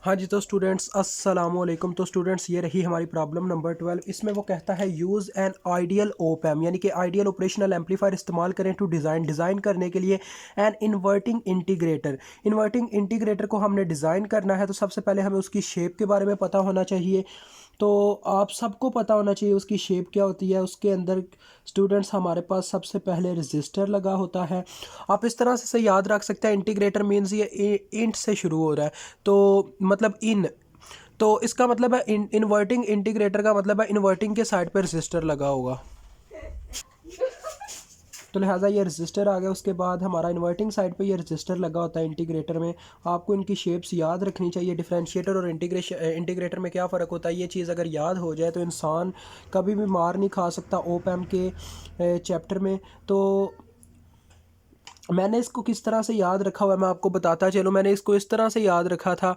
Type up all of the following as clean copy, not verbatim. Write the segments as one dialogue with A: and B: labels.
A: हाँ जी, तो स्टूडेंट्स अस्सलामुअलैकुम। तो स्टूडेंट्स ये रही हमारी प्रॉब्लम नंबर 12। इसमें वो कहता है use an ideal op amp, यानी कि आइडियल ऑपरेशनल एम्पलीफायर इस्तेमाल करें टू डिज़ाइन करने के लिए an inverting integrator. Inverting integrator को हमने डिज़ाइन करना है, तो सबसे पहले हमें उसकी शेप के बारे में पता होना चाहिए। तो आप सबको पता होना चाहिए उसकी शेप क्या होती है। उसके अंदर स्टूडेंट्स हमारे पास सबसे पहले रजिस्टर लगा होता है। आप इस तरह से याद रख सकते हैं, इंटीग्रेटर मीन्स ये इंट से शुरू हो रहा है, तो मतलब इन, तो इसका मतलब है इन्वर्टिंग इंटीग्रेटर का मतलब है इन्वर्टिंग के साइड पर रजिस्टर लगा होगा। तो लिहाजा ये रजिस्टर आ गया। उसके बाद हमारा इन्वर्टिंग साइड पे ये रजिस्टर लगा होता है इंटीग्रेटर में। आपको इनकी शेप्स याद रखनी चाहिए। डिफरेंशिएटर और इंटीग्रेटर में क्या फ़र्क होता है, ये चीज़ अगर याद हो जाए तो इंसान कभी भी मार नहीं खा सकता ओप एम के चैप्टर में। तो मैंने इसको किस तरह से याद रखा हुआ है मैं आपको बताता चलूँ। मैंने इसको इस तरह से याद रखा था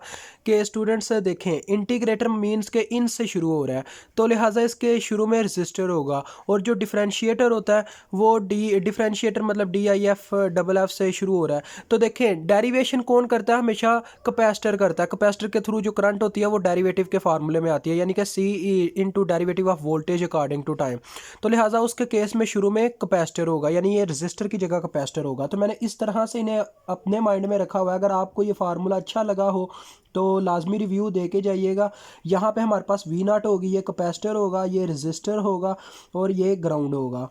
A: कि स्टूडेंट्स देखें, इंटीग्रेटर मीन्स के इन से शुरू हो रहा है, तो लिहाजा इसके शुरू में रजिस्टर होगा। और जो डिफरेंशिएटर होता है वो डिफरेंशिएटर मतलब DIF से शुरू हो रहा है। तो देखें, डेरिवेशन कौन करता है, हमेशा कैपेसिटर करता है। कैपेसिटर के थ्रू जो करंट होती है वो डेरिवेटिव के फार्मूले में आती है, यानी कि C into derivative of voltage according to time. तो लिहाजा उसके केस में शुरू में कैपेसिटर होगा, यानी ये रजिस्टर की जगह कैपेसिटर होगा। तो मैंने इस तरह से इन्हें अपने माइंड में रखा हुआ है। अगर आपको ये फार्मूला अच्छा लगा हो तो लाजमी रिव्यू दे के जाइएगा। यहाँ पे हमारे पास V0 होगी, ये कैपेसिटर होगा, ये रजिस्टर होगा और ये ग्राउंड होगा,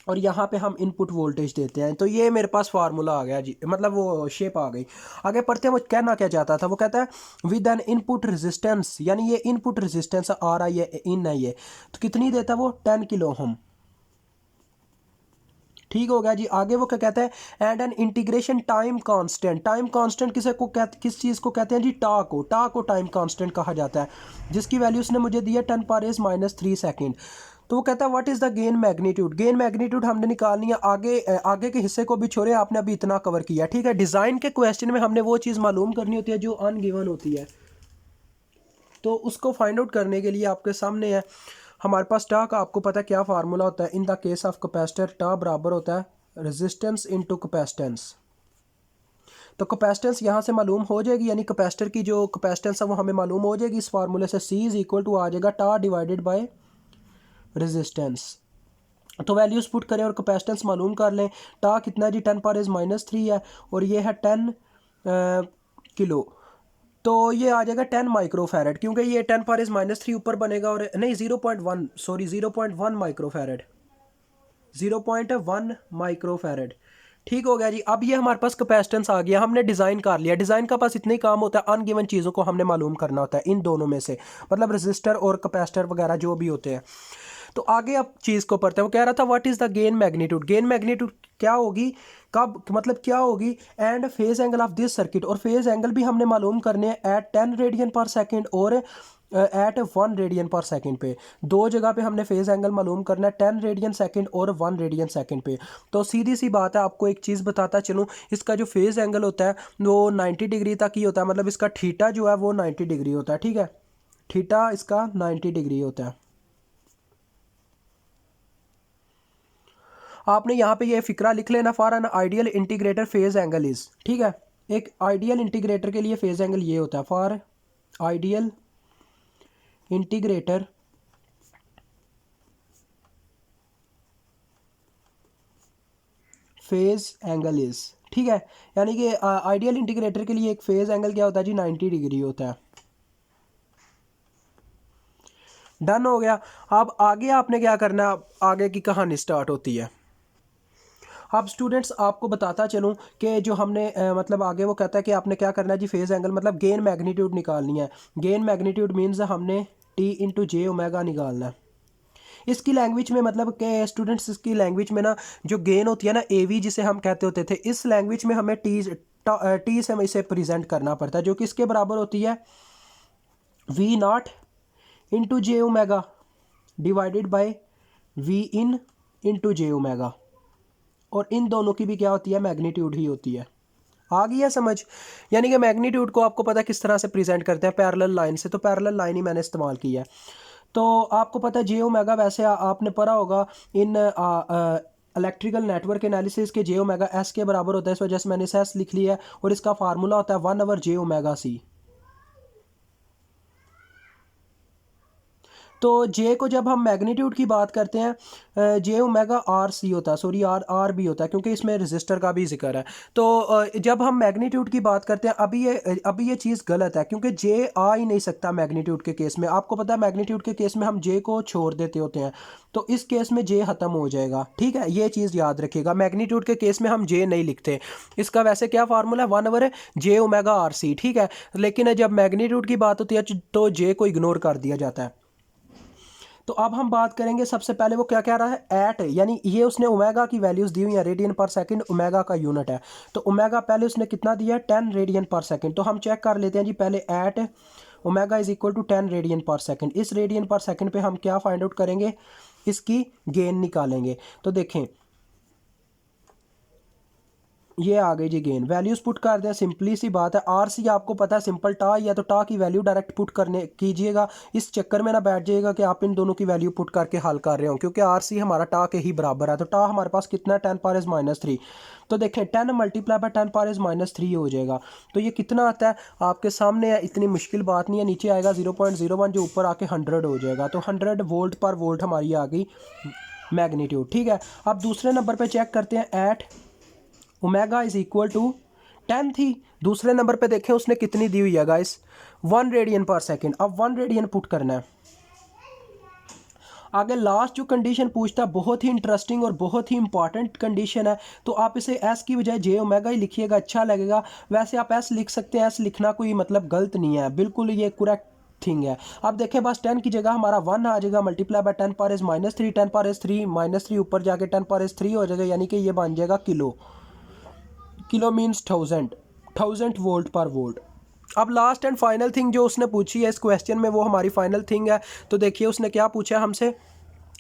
A: और यहाँ पे हम इनपुट वोल्टेज देते हैं। तो ये मेरे पास फार्मूला आ गया जी, मतलब वो शेप आ गई। आगे पढ़ते हैं, वो कहना क्या चाहता था। वो कहता है विद एन इनपुट रेजिस्टेंस, यानी ये इनपुट रेजिस्टेंस आ रहा है, इन है ये, तो कितनी देता है वो 10 किलो ओम। ठीक हो गया जी। आगे वो क्या कहता है, and an integration time constant. Time constant किस चीज़ को कहते हैं जी, टा को टाइम कांस्टेंट कहा जाता है, जिसकी वैल्यू उसने मुझे दी है 10⁻³ सेकेंड। तो वो कहता है what is the gain magnitude. Gain magnitude हमने निकालनी है। आगे के हिस्से को भी छोड़े, आपने अभी इतना कवर किया, ठीक है। डिज़ाइन के क्वेश्चन में हमने वो चीज़ मालूम करनी होती है जो अनगिवन होती है, तो उसको फाइंड आउट करने के लिए आपके सामने है हमारे पास टा का, आपको पता है क्या फार्मूला होता है। In the case of capacitor टा बराबर होता है रेजिस्टेंस इनटू कैपेसिटेंस। तो कैपेसिटेंस यहाँ से मालूम हो जाएगी, यानी कैपेसिटर की जो कैपेसिटेंस है वो हमें मालूम हो जाएगी इस फार्मूले से। C इज इक्वल टू आ जाएगा टा डिवाइडेड बाय रेजिस्टेंस। तो वैल्यूज पुट करें और कैपेसिटेंस मालूम कर लें। टा कितना जी, 10⁻³ है, और ये है 10 किलो। तो ये आ जाएगा 10 माइक्रोफैरड, क्योंकि ये 10⁻³ ऊपर बनेगा, और नहीं 0.1, सॉरी 0.1 माइक्रोफैरड, 0.1 माइक्रोफैरड। ठीक हो गया जी। अब ये हमारे पास कैपेसिटेंस आ गया, हमने डिज़ाइन कर लिया। डिज़ाइन का पास इतना ही काम होता है, अनगिवन चीज़ों को हमने मालूम करना होता है इन दोनों में से, मतलब रजिस्टर और कैपेसिटर वगैरह जो भी होते हैं। तो आगे अब चीज़ को पढ़ते हैं। वो कह रहा था what is the gain magnitude. Gain magnitude क्या होगी, कब, मतलब क्या होगी, and phase angle of this circuit. और फेज एंगल भी हमने मालूम करने हैं एट 10 रेडियन पर सेकेंड और एट 1 रेडियन पर सेकेंड पे। दो जगह पे हमने फेज एंगल मालूम करना है, 10 रेडियन सेकेंड और 1 रेडियन सेकेंड पे। तो सीधी सी बात है, आपको एक चीज़ बताता चलूँ, इसका जो फेज एंगल होता है वो 90 डिग्री तक ही होता है, मतलब इसका थीटा जो है वो 90 डिग्री होता है, ठीक है। थीटा इसका 90 डिग्री होता है। आपने यहाँ पे ये फिक्रा लिख लेना, for an ideal integrator phase angle is, ठीक है। एक आइडियल इंटीग्रेटर के लिए फेज एंगल ये होता है, for ideal integrator phase angle is, ठीक है। यानी कि आइडियल इंटीग्रेटर के लिए एक फेज एंगल क्या होता है जी, 90 डिग्री होता है। डन हो गया। अब आगे आपने क्या करना है, आगे की कहानी स्टार्ट होती है। अब स्टूडेंट्स आपको बताता चलूँ कि जो हमने मतलब आगे वो कहता है कि आपने क्या करना है जी, फेज एंगल मतलब गेन मैग्नीट्यूड निकालनी है। गेन मैग्नीट्यूड मीन्स हमने T इंटू जे ओमेगा निकालना है। इसकी लैंग्वेज में, मतलब कि स्टूडेंट्स इसकी लैंग्वेज में ना जो गेन होती है ना, AV जिसे हम कहते होते थे, इस लैंग्वेज में हमें टी से इसे प्रेजेंट करना पड़ता है, जो कि इसके बराबर होती है V0 into J omega divided by V in into J omega. और इन दोनों की भी क्या होती है, मैग्नीट्यूड ही होती है। आ गई है समझ। यानी कि मैग्नीट्यूड को आपको पता है किस तरह से प्रेजेंट करते हैं, पैरेलल लाइन से। तो पैरेलल लाइन ही मैंने इस्तेमाल की है। तो आपको पता है जे ओमेगा, वैसे आपने पढ़ा होगा इन इलेक्ट्रिकल नेटवर्क एनालिसिस के, जे ओमेगा एस के बराबर होता है, इस वजह से मैंने एस लिख लिया है। और इसका फार्मूला होता है 1/J ओमेगा C। तो जे को जब हम मैग्नीट्यूड की बात करते हैं जे ओमेगा आर सी होता है, सॉरी आर आर भी होता है क्योंकि इसमें रजिस्टर का भी जिक्र है। तो जब हम मैग्नीट्यूड की बात करते हैं अभी ये चीज़ गलत है क्योंकि जे आ ही नहीं सकता मैग्नीट्यूड के केस में। आपको पता है मैग्नीट्यूड के केस में हम जे को छोड़ देते होते हैं, तो इस केस में जे ख़त्म हो जाएगा। ठीक है, ये चीज़ याद रखिएगा, मैग्नीट्यूड के केस में हम जे नहीं लिखते। इसका वैसे क्या फार्मूला है, 1/जे ओमेगा आर सी। ठीक है, लेकिन जब मैग्नीट्यूड की बात होती है तो जे को इग्नोर कर दिया जाता है। तो अब हम बात करेंगे, सबसे पहले वो क्या कह रहा है, एट, यानी ये उसने ओमेगा की वैल्यूज़ दी हुई है, रेडियन पर सेकंड ओमेगा का यूनिट है। तो ओमेगा पहले उसने कितना दिया है, 10 रेडियन पर सेकंड। तो हम चेक कर लेते हैं जी पहले, at omega is equal to 10 radian per second. इस रेडियन पर सेकंड पे हम क्या फाइंड आउट करेंगे, इसकी गेन निकालेंगे। तो देखें ये आ गई जी गेन, वैल्यूज पुट कर दें, सिंपली सी बात है। आर सी आपको पता है सिंपल टा ही है, तो टा की वैल्यू डायरेक्ट पुट करने कीजिएगा। इस चक्कर में ना बैठ जाइएगा कि आप इन दोनों की वैल्यू पुट करके हल कर रहे हो, क्योंकि आर सी हमारा टा के ही बराबर है। तो टा हमारे पास कितना है, 10 पावर -3। तो देखें 10 मल्टीप्लाई बाय 10 पावर -3 हो जाएगा। तो ये कितना आता है आपके सामने है, इतनी मुश्किल बात नहीं है। नीचे आएगा 0.01 जो ऊपर आके 100 हो जाएगा। तो 100 वोल्ट पर वोल्ट हमारी आ गई मैग्नीट्यूड। ठीक है, अब दूसरे नंबर पर चेक करते हैं, at omega is equal to 10 थी। दूसरे नंबर पे देखें उसने कितनी दी हुई है गाइस, 1 रेडियन पर सेकंड। अब 1 रेडियन पुट करना है। आगे लास्ट जो कंडीशन पूछता है बहुत ही इंटरेस्टिंग और बहुत ही इंपॉर्टेंट कंडीशन है, तो आप इसे एस की बजाय जे ओमेगा ही लिखिएगा, अच्छा लगेगा। वैसे आप एस लिख सकते हैं, एस लिखना कोई मतलब गलत नहीं है, बिल्कुल ये करेक्ट थिंग है। अब देखें बस 10 की जगह हमारा 1 आ जाएगा, मल्टीप्लाई बाय 10 पावर -3, 10 पावर -3 -3 ऊपर जाके 10 पावर -3 हो जाएगा, यानी कि ये बन जाएगा किलो। किलो मीन्स 1000 वोल्ट पर वोल्ट। अब लास्ट एंड फाइनल थिंग जो उसने पूछी है इस क्वेश्चन में, वो हमारी फाइनल थिंग है। तो देखिए उसने क्या पूछा है हमसे,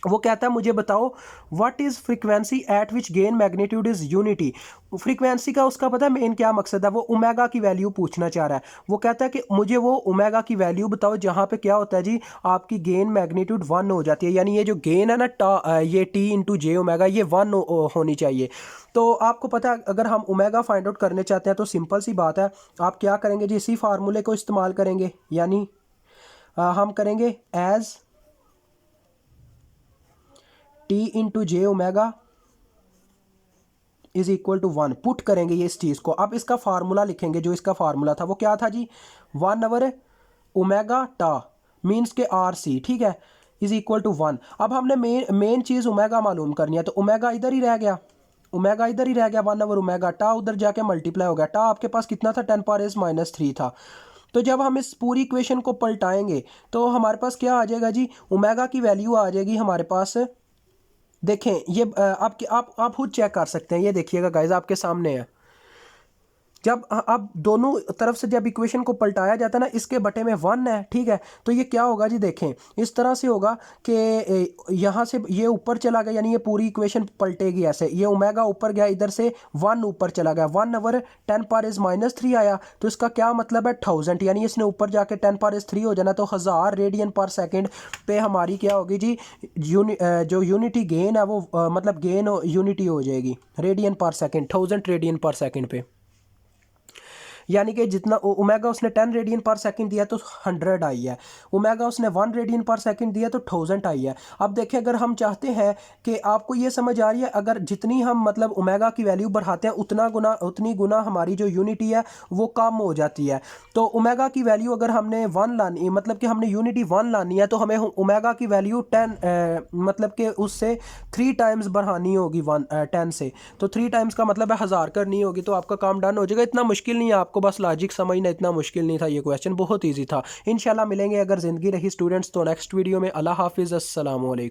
A: वो कहता है मुझे बताओ what is frequency eight which gain magnitude is unity. Frequency का उसका पता है मेन क्या मकसद है, वो ओमेगा की वैल्यू पूछना चाह रहा है। वो कहता है कि मुझे वो ओमेगा की वैल्यू बताओ जहाँ पे क्या होता है जी, आपकी गेन मैग्नीट्यूड 1 हो जाती है, यानी ये जो गेन है ना ये टी इंटू जे ओमेगा ये 1 होनी चाहिए। तो आपको पता है अगर हम ओमेगा फाइंड आउट करने चाहते हैं तो सिंपल सी बात है, आप क्या करेंगे जी, इसी फार्मूले को इस्तेमाल करेंगे, यानी हम करेंगे as T into J omega is equal to 1 put करेंगे ये इस चीज़ को। अब इसका फार्मूला लिखेंगे, जो इसका फार्मूला था वो क्या था जी, 1/ओमेगा टा मीन्स के आर सी, ठीक है, इज इक्वल टू 1। अब हमने मेन चीज़ ओमेगा मालूम करनी है, तो ओमेगा इधर ही रह गया, ओमेगा इधर ही रह गया, 1/ओमेगा टा उधर जाके मल्टीप्लाई हो गया। टा आपके पास कितना था, 10 पावर -3 था। तो जब हम इस पूरी इक्वेशन को पलटाएंगे तो हमारे पास क्या आ जाएगा जी, ओमेगा की वैल्यू आ जाएगी हमारे पास। देखें ये आप खुद चेक कर सकते हैं, ये देखिएगा गाइस आपके सामने है। जब अब दोनों तरफ से जब इक्वेशन को पलटाया जाता है ना, इसके बटे में 1 है, ठीक है, तो ये क्या होगा जी, देखें इस तरह से होगा कि यहाँ से ये ऊपर चला गया, यानी ये पूरी इक्वेशन पलटेगी ऐसे, ये ओमेगा ऊपर गया, इधर से 1 ऊपर चला गया, 1/10 पावर -3 आया। तो इसका क्या मतलब है, 1000, यानी इसने ऊपर जाके 10 पावर -3 हो जाना। तो 1000 रेडियन पर सेकेंड पे हमारी क्या होगी जी, जो यूनिटी गेन है वो मतलब गेन यूनिटी हो जाएगी रेडियन पर सेकेंड, 1000 रेडियन पर सेकेंड पे। यानी कि जितना ओमेगा उसने 10 रेडियन पर सेकंड दिया तो 100 आई है, ओमेगा उसने 1 रेडियन पर सेकंड दिया तो 1000 आई है। अब देखें अगर हम चाहते हैं कि आपको ये समझ आ रही है, अगर जितनी हम मतलब ओमेगा की वैल्यू बढ़ाते हैं उतनी गुना हमारी जो यूनिटी है वो कम हो जाती है। तो ओमेगा की वैल्यू अगर हमने 1 लानी, मतलब कि हमने यूनिटी 1 लानी है, तो हमें ओमेगा की वैल्यू 10 मतलब कि उससे 3 टाइम्स बढ़ानी होगी 10 से। तो 3 टाइम्स का मतलब है 1000 करनी होगी, तो आपका काम डन हो जाएगा। इतना मुश्किल नहीं है, आपको बस लॉजिक समझना, इतना मुश्किल नहीं था, ये क्वेश्चन बहुत ईजी था। इंशाल्लाह मिलेंगे अगर ज़िंदगी रही स्टूडेंट्स तो नेक्स्ट वीडियो में। अल्लाह हाफिज़, अस्सलाम वालेकुम।